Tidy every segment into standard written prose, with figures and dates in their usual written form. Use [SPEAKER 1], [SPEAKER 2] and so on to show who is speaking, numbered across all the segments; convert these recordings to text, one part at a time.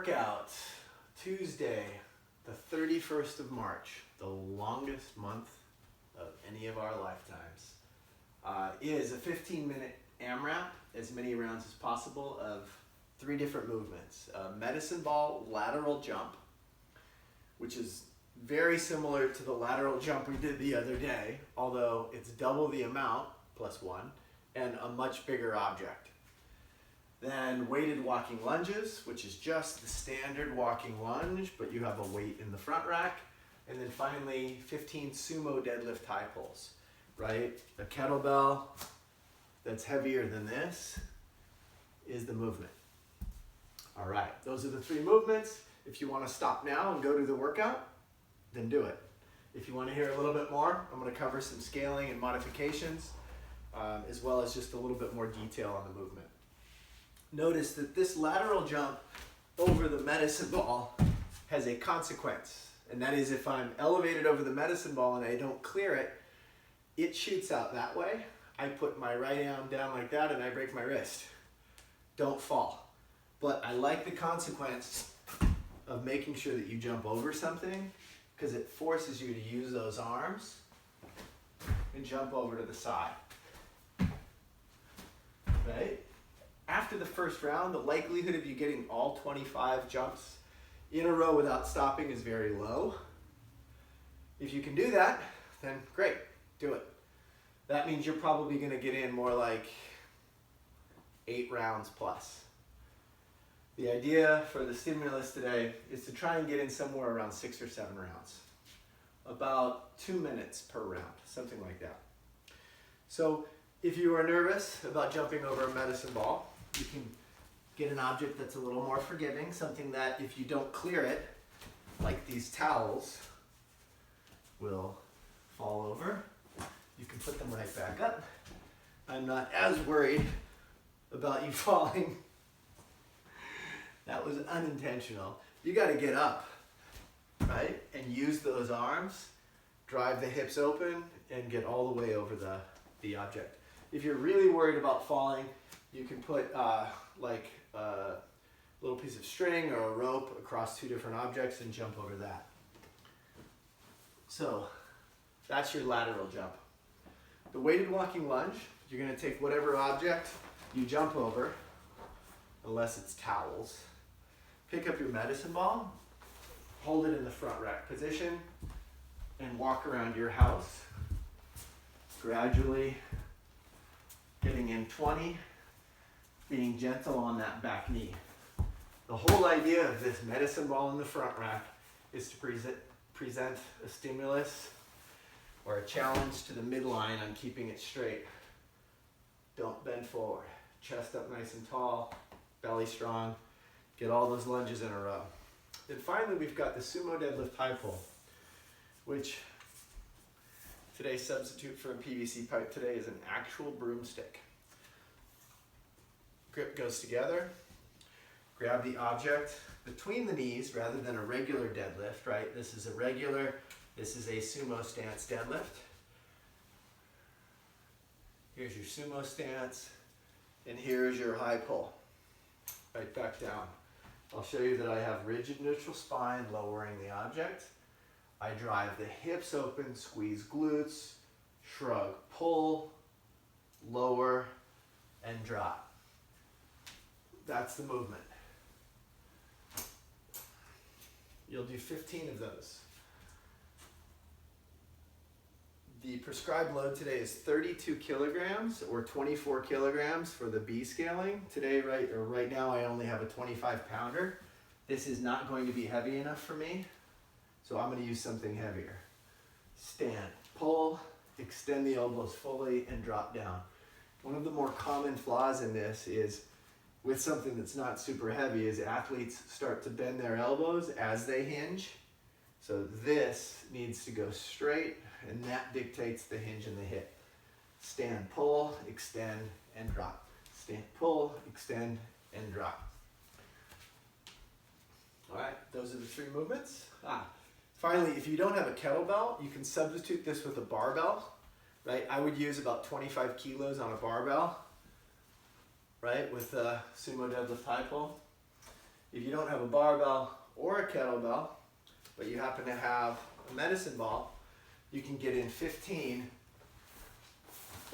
[SPEAKER 1] Workout, Tuesday, the 31st of March, the longest month of any of our lifetimes, is a 15-minute AMRAP, as many rounds as possible of 3 different movements. Medicine ball lateral jump, which is very similar to the lateral jump we did the other day, although it's double the amount, +1, and a much bigger object. Then weighted walking lunges, which is just the standard walking lunge, but you have a weight in the front rack. And then finally, 15 sumo deadlift high pulls, right? A kettlebell that's heavier than this is the movement. All right, those are the 3 movements. If you want to stop now and go to the workout, then do it. If you want to hear a little bit more, I'm going to cover some scaling and modifications, as well as just a little bit more detail on the movement. Notice that this lateral jump over the medicine ball has a consequence, and that is if I'm elevated over the medicine ball and I don't clear it, it shoots out that way. I put my right arm down like that and I break my wrist. Don't fall. But I like the consequence of making sure that you jump over something, because it forces you to use those arms and jump over to the side. Right? After the first round, the likelihood of you getting all 25 jumps in a row without stopping is very low. If you can do that, then great, do it. That means you're probably going to get in more like 8 rounds plus. The idea for the stimulus today is to try and get in somewhere around 6 or 7 rounds. About 2 minutes per round, something like that. So if you are nervous about jumping over a medicine ball, you can get an object that's a little more forgiving, something that if you don't clear it, like these towels, will fall over. You can put them right back up. I'm not as worried about you falling. That was unintentional. You got to get up, right? And use those arms, drive the hips open, and get all the way over the object. If you're really worried about falling, you can put like a little piece of string or a rope across 2 different objects and jump over that. So that's your lateral jump. The weighted walking lunge, you're going to take whatever object you jump over, unless it's towels. Pick up your medicine ball, hold it in the front rack position, and walk around your house, gradually getting in 20, being gentle on that back knee. The whole idea of this medicine ball in the front rack is to present a stimulus or a challenge to the midline on keeping it straight. Don't bend forward. Chest up nice and tall, belly strong. Get all those lunges in a row. Then finally, we've got the sumo deadlift high pull, which today's substitute for a PVC pipe today is an actual broomstick. Grip goes together. Grab the object between the knees rather than a regular deadlift, right? This is a regular, this is a sumo stance deadlift. Here's your sumo stance, and here's your high pull. Right back down. I'll show you that I have rigid neutral spine, lowering the object. I drive the hips open, squeeze glutes, shrug, pull, lower, and drop. That's the movement. You'll do 15 of those. The prescribed load today is 32 kilograms or 24 kilograms for the B scaling. Today, right now, I only have a 25 pounder. This is not going to be heavy enough for me, so I'm going to use something heavier. Stand, pull, extend the elbows fully, and drop down. One of the more common flaws in this is with something that's not super heavy is athletes start to bend their elbows as they hinge. So this needs to go straight, and that dictates the hinge and the hip. Stand, pull, extend, and drop. Stand, pull, extend, and drop. All right, those are the 3 movements. Finally, if you don't have a kettlebell, you can substitute this with a barbell, right? I would use about 25 kilos on a barbell, right, with a sumo deadlift high pull. If you don't have a barbell or a kettlebell, but you happen to have a medicine ball, you can get in 15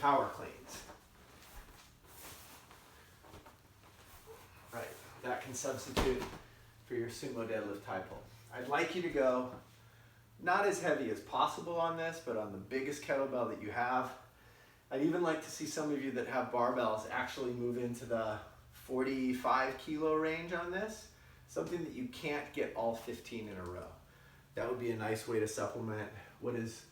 [SPEAKER 1] power cleans. Right, that can substitute for your sumo deadlift high pull. I'd like you to go not as heavy as possible on this, but on the biggest kettlebell that you have. I'd even like to see some of you that have barbells actually move into the 45 kilo range on this, something that you can't get all 15 in a row. That would be a nice way to supplement what is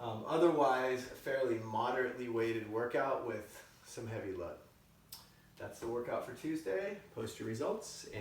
[SPEAKER 1] otherwise a fairly moderately weighted workout with some heavy load. That's the workout for Tuesday. Post your results and